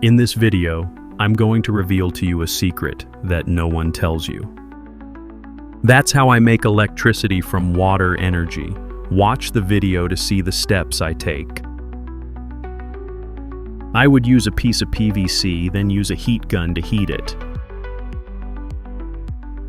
In this video, I'm going to reveal to you a secret that no one tells you. That's how I make electricity from water energy. Watch the video to see the steps I take. I would use a piece of PVC, then use a heat gun to heat it.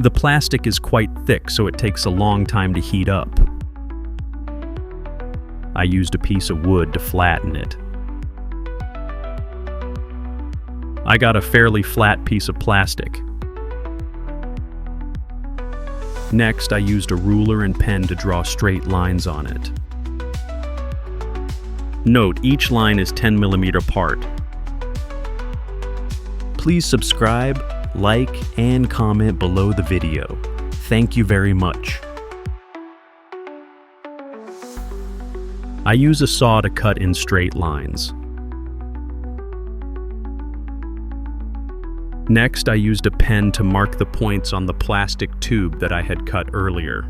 The plastic is quite thick, so it takes a long time to heat up. I used a piece of wood to flatten it. I got a fairly flat piece of plastic. Next, I used a ruler and pen to draw straight lines on it. Note, each line is 10 mm apart. Please subscribe, like, and comment below the video. Thank you very much. I use a saw to cut in straight lines. Next, I used a pen to mark the points on the plastic tube that I had cut earlier.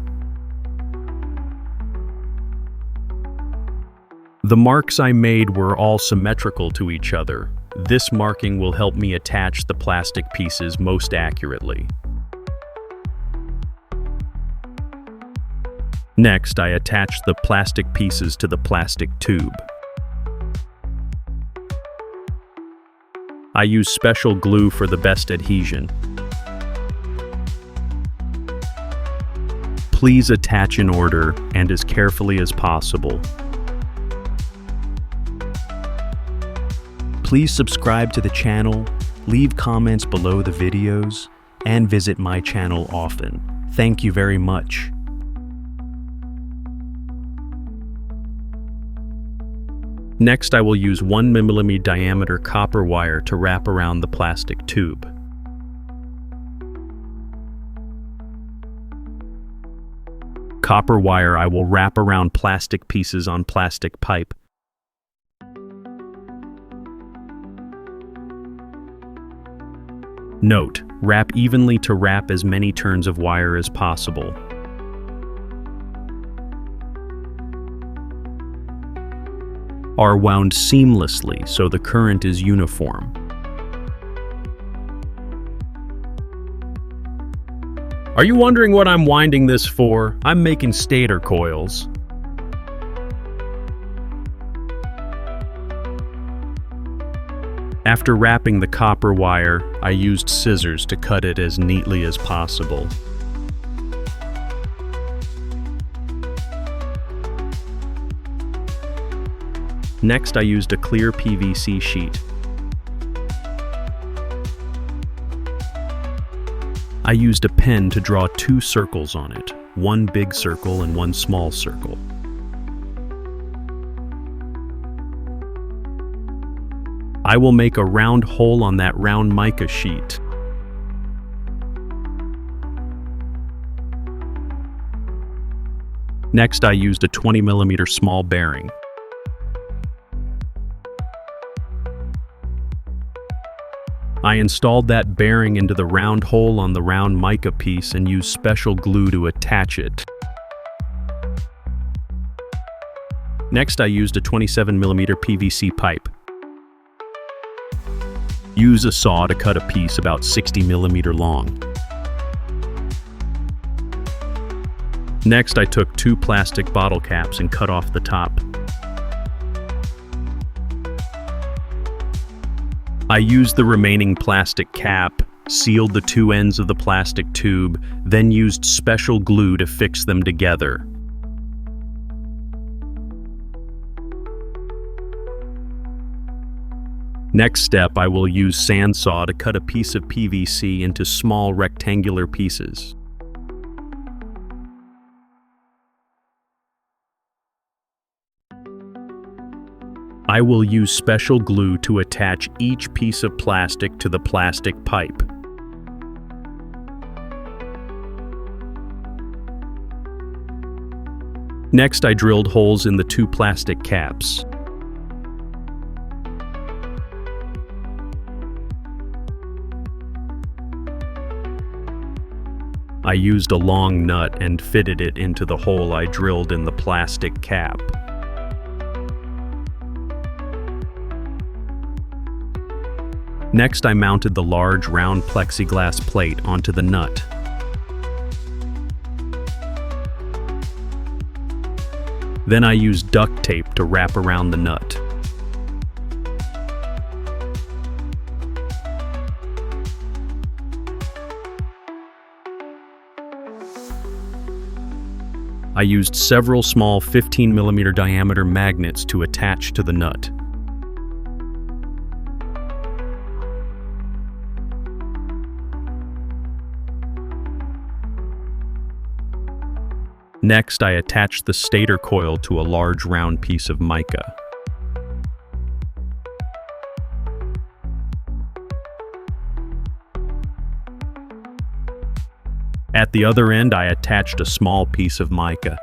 The marks I made were all symmetrical to each other. This marking will help me attach the plastic pieces most accurately. Next, I attached the plastic pieces to the plastic tube. I use special glue for the best adhesion. Please attach in order and as carefully as possible. Please subscribe to the channel, leave comments below the videos, and visit my channel often. Thank you very much. Next, I will use 1 mm diameter copper wire to wrap around the plastic tube. Copper wire I will wrap around plastic pieces on plastic pipe. Note, wrap evenly to wrap as many turns of wire as possible. Are wound seamlessly so the current is uniform. Are you wondering what I'm winding this for? I'm making stator coils. After wrapping the copper wire, I used scissors to cut it as neatly as possible. Next, I used a clear PVC sheet. I used a pen to draw 2 circles on it, one big circle and one small circle. I will make a round hole on that round mica sheet. Next, I used a 20 mm small bearing. I installed that bearing into the round hole on the round mica piece and used special glue to attach it. Next, I used a 27 mm PVC pipe. Use a saw to cut a piece about 60 mm long. Next, I took 2 plastic bottle caps and cut off the top. I used the remaining plastic cap, sealed the 2 ends of the plastic tube, then used special glue to fix them together. Next step, I will use sandsaw to cut a piece of PVC into small rectangular pieces. I will use special glue to attach each piece of plastic to the plastic pipe. Next, I drilled holes in the 2 plastic caps. I used a long nut and fitted it into the hole I drilled in the plastic cap. Next, I mounted the large, round plexiglass plate onto the nut. Then I used duct tape to wrap around the nut. I used several small 15mm diameter magnets to attach to the nut. Next, I attached the stator coil to a large round piece of mica. At the other end, I attached a small piece of mica.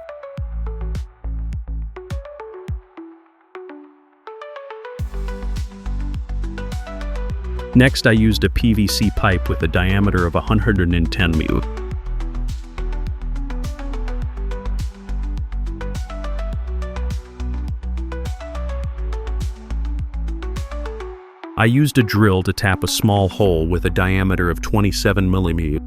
Next, I used a PVC pipe with a diameter of 110 mm. I used a drill to tap a small hole with a diameter of 27 mm.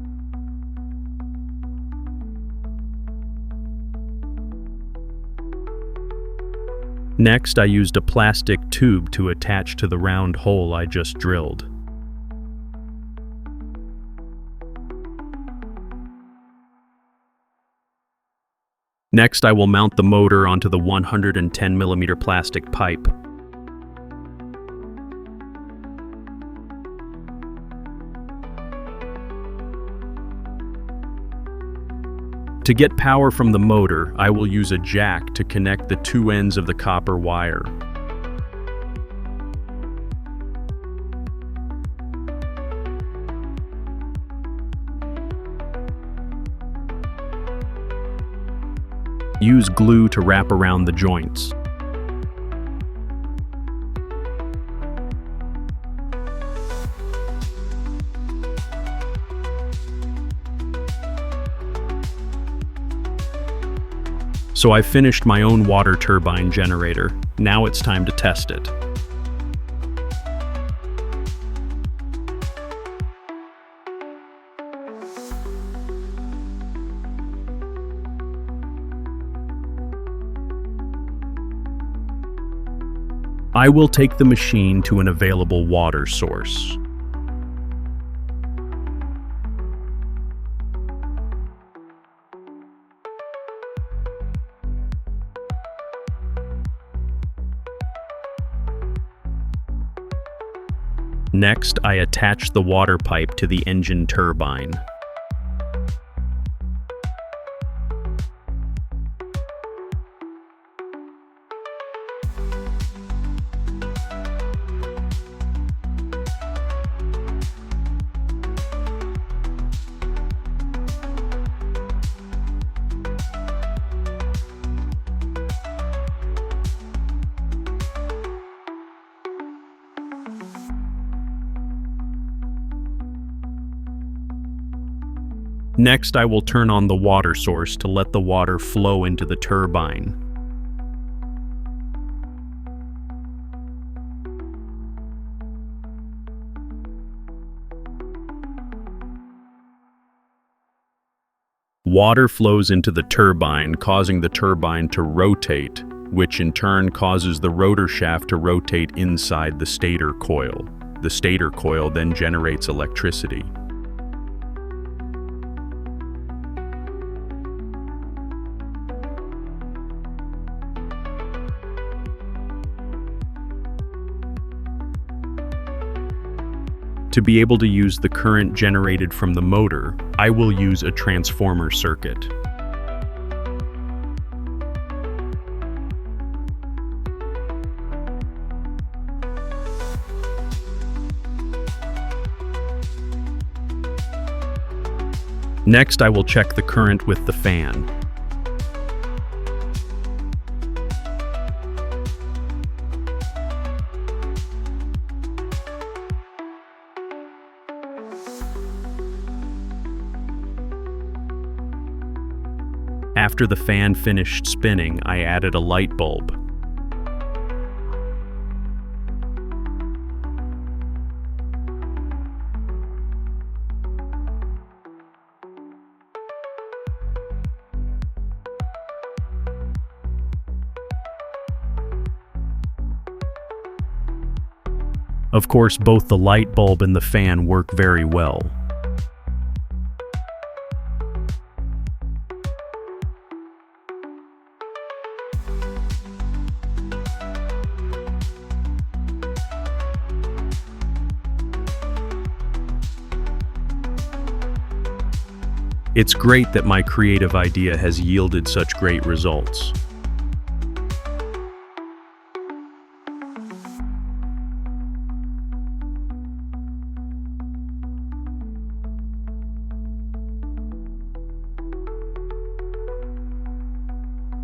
Next, I used a plastic tube to attach to the round hole I just drilled. Next, I will mount the motor onto the 110 mm plastic pipe. To get power from the motor, I will use a jack to connect the two ends of the copper wire. Use glue to wrap around the joints. So I've finished my own water turbine generator. Now it's time to test it. I will take the machine to an available water source. Next, I attach the water pipe to the engine turbine. Next, I will turn on the water source to let the water flow into the turbine. Water flows into the turbine, causing the turbine to rotate, which in turn causes the rotor shaft to rotate inside the stator coil. The stator coil then generates electricity. To be able to use the current generated from the motor, I will use a transformer circuit. Next, I will check the current with the fan. After the fan finished spinning, I added a light bulb. Of course, both the light bulb and the fan work very well. It's great that my creative idea has yielded such great results.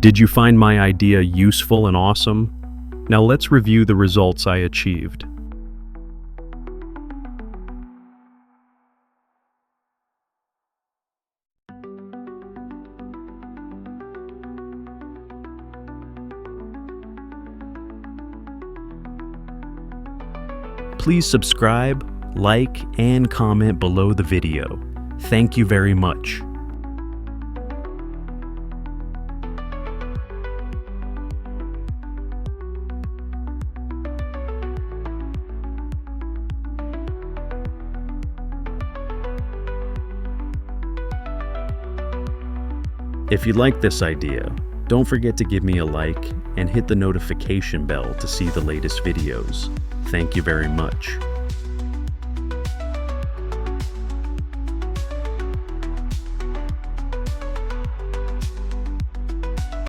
Did you find my idea useful and awesome? Now let's review the results I achieved. Please subscribe, like, and comment below the video. Thank you very much. If you like this idea, don't forget to give me a like and hit the notification bell to see the latest videos. Thank you very much.